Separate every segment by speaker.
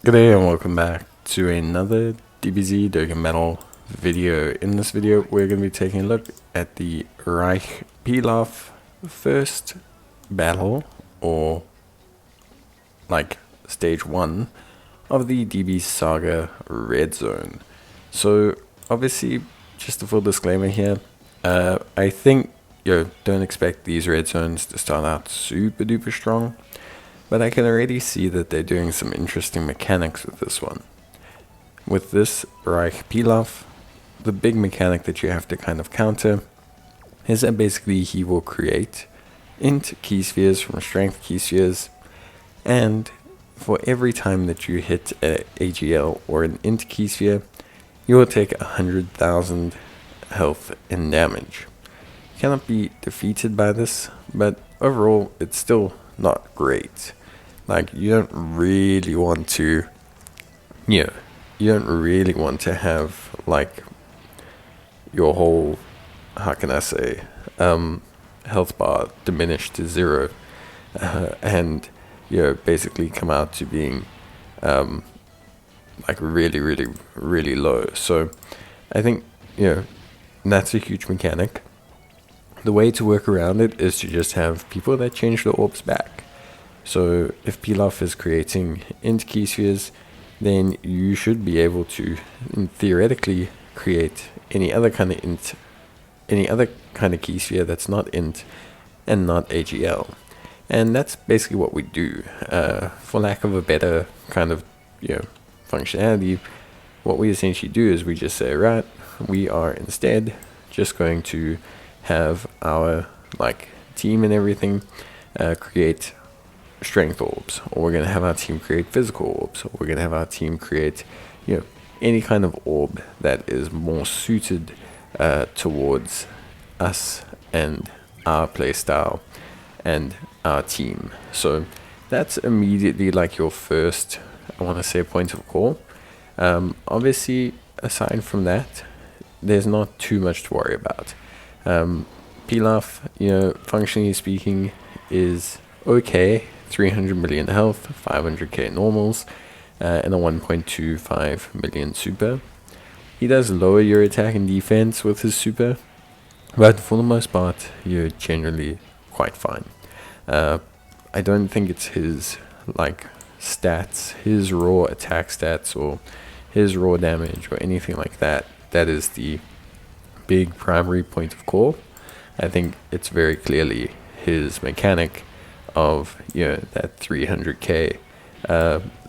Speaker 1: G'day and welcome back to another DBZ Dokkan Battle video. In this video we're going to be taking a look at the Reich Pilaf first battle, or like stage 1 of the DB Saga Red Zone. So obviously, just a full disclaimer here, I think don't expect these red zones to start out super duper strong, but I can already see that they're doing some interesting mechanics with this one. With this Reich Pilaf, the big mechanic that you have to kind of counter is that basically he will create int key spheres from strength key spheres, and for every time that you hit a AGL or an int key sphere, you will take 100,000 health and damage. You cannot be defeated by this, but overall it's still not great. Like, you don't really want to, you don't really want to have like your whole, how can I say, health bar diminished to 0, and basically come out to being like really low. So I think that's a huge mechanic. The way to work around it is to just have people that change the orbs back. So if Pilaf is creating int key spheres, then you should be able to theoretically create any other kind of key sphere that's not int and not AGL. And that's basically what we do. For lack of a better kind of functionality, what we essentially do is we just say, right, we are instead just going to have our team and everything create strength orbs, or we're going to have our team create physical orbs, or we're going to have our team create any kind of orb that is more suited towards us and our playstyle and our team. So that's immediately like your first, I want to say, point of call. Obviously, aside from that, there's not too much to worry about. Pilaf, functionally speaking, is okay. 300 million health, 500k normals, and a 1.25 million super. He does lower your attack and defense with his super, but for the most part, you're generally quite fine. I don't think it's his stats, his raw attack stats, or his raw damage, or anything like that, that is the big primary point of call. I think it's very clearly his mechanic of that 300k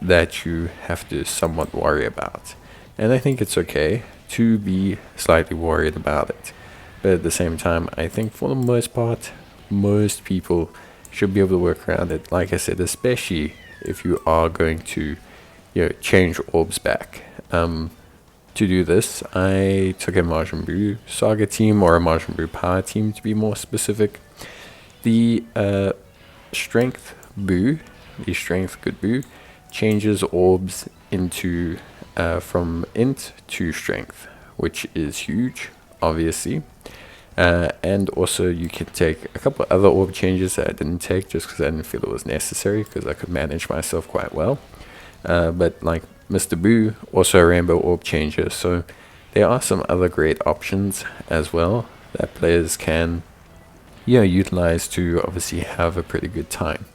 Speaker 1: that you have to somewhat worry about. And I think it's okay to be slightly worried about it, but at the same time, I think for the most part, most people should be able to work around it. Like I said, especially if you are going to change orbs back. To do this, I took a Majin Buu Saga team, or a Majin Buu Power team to be more specific. The Strength Buu, the Strength Good Buu, changes orbs into from int to strength, which is huge, obviously. And also you can take a couple of other orb changes that I didn't take just because I didn't feel it was necessary, because I could manage myself quite well. But like Mr. Buu, also a rainbow orb changer, so there are some other great options as well that players can utilize to obviously have a pretty good time.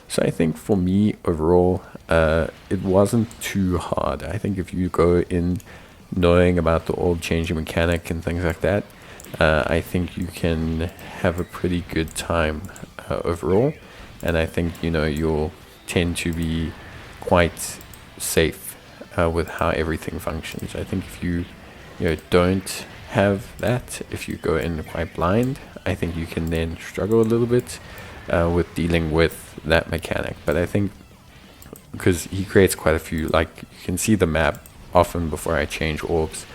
Speaker 1: So I think for me overall, it wasn't too hard. I think if you go in knowing about the orb changing mechanic and things like that, I think you can have a pretty good time overall, and I think you'll tend to be quite safe with how everything functions. I think if you don't have that, if you go in quite blind, I think you can then struggle a little bit with dealing with that mechanic. But I think because he creates quite a few, like you can see the map often before I change orbs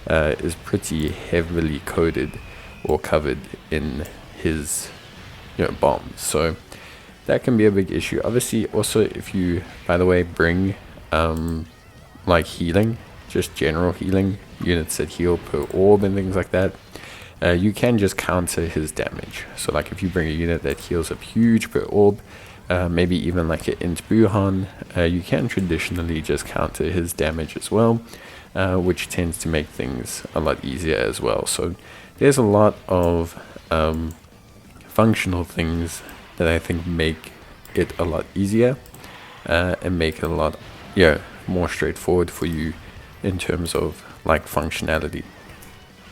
Speaker 1: is pretty heavily coded or covered in his bombs, so that can be a big issue. Obviously, also if you, by the way, bring like healing, just general healing units that heal per orb and things like that, you can just counter his damage. So like if you bring a unit that heals up huge per orb, maybe even like an Int Buhan, you can traditionally just counter his damage as well, which tends to make things a lot easier as well. So there's a lot of functional things that I think make it a lot easier and make it a lot more straightforward for you in terms of like functionality.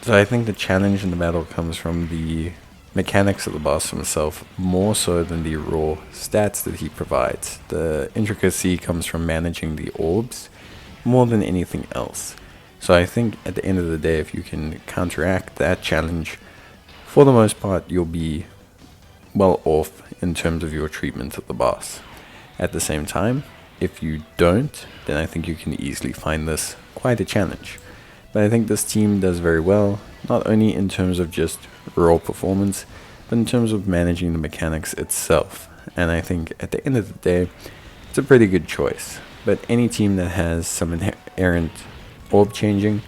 Speaker 1: So I think the challenge in the battle comes from the mechanics of the boss himself more so than the raw stats that he provides. The intricacy comes from managing the orbs more than anything else. So I think at the end of the day, if you can counteract that challenge, for the most part you'll be well off in terms of your treatment of the boss. At the same time, if you don't, then I think you can easily find this quite a challenge. But I think this team does very well, not only in terms of just raw performance, but in terms of managing the mechanics itself. And I think at the end of the day, it's a pretty good choice. But any team that has some inherent orb changing,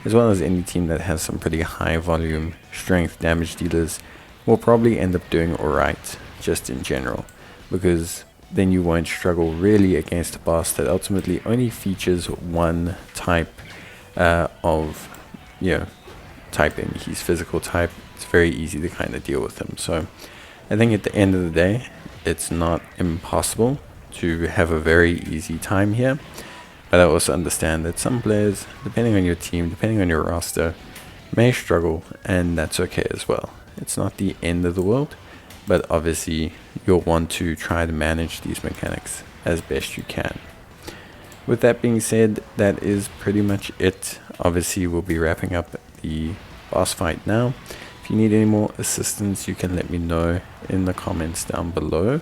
Speaker 1: as well as any team that has some pretty high volume strength damage dealers, will probably end up doing alright, just in general. Because then you won't struggle really against a boss that ultimately only features one type of typing. He's physical type. It's very easy to kind of deal with him. So I think at the end of the day, it's not impossible to have a very easy time here. But I also understand that some players, depending on your team, depending on your roster, may struggle, and that's okay as well. It's not the end of the world, but obviously you'll want to try to manage these mechanics as best you can. With that being said, that is pretty much it. Obviously we'll be wrapping up the boss fight now. If you need any more assistance, you can let me know in the comments down below.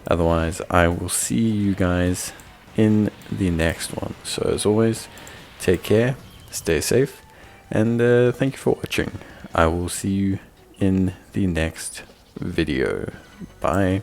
Speaker 1: Otherwise, I will see you guys in the next one. So as always, take care, stay safe, and thank you for watching. I will see you in the next video. Bye.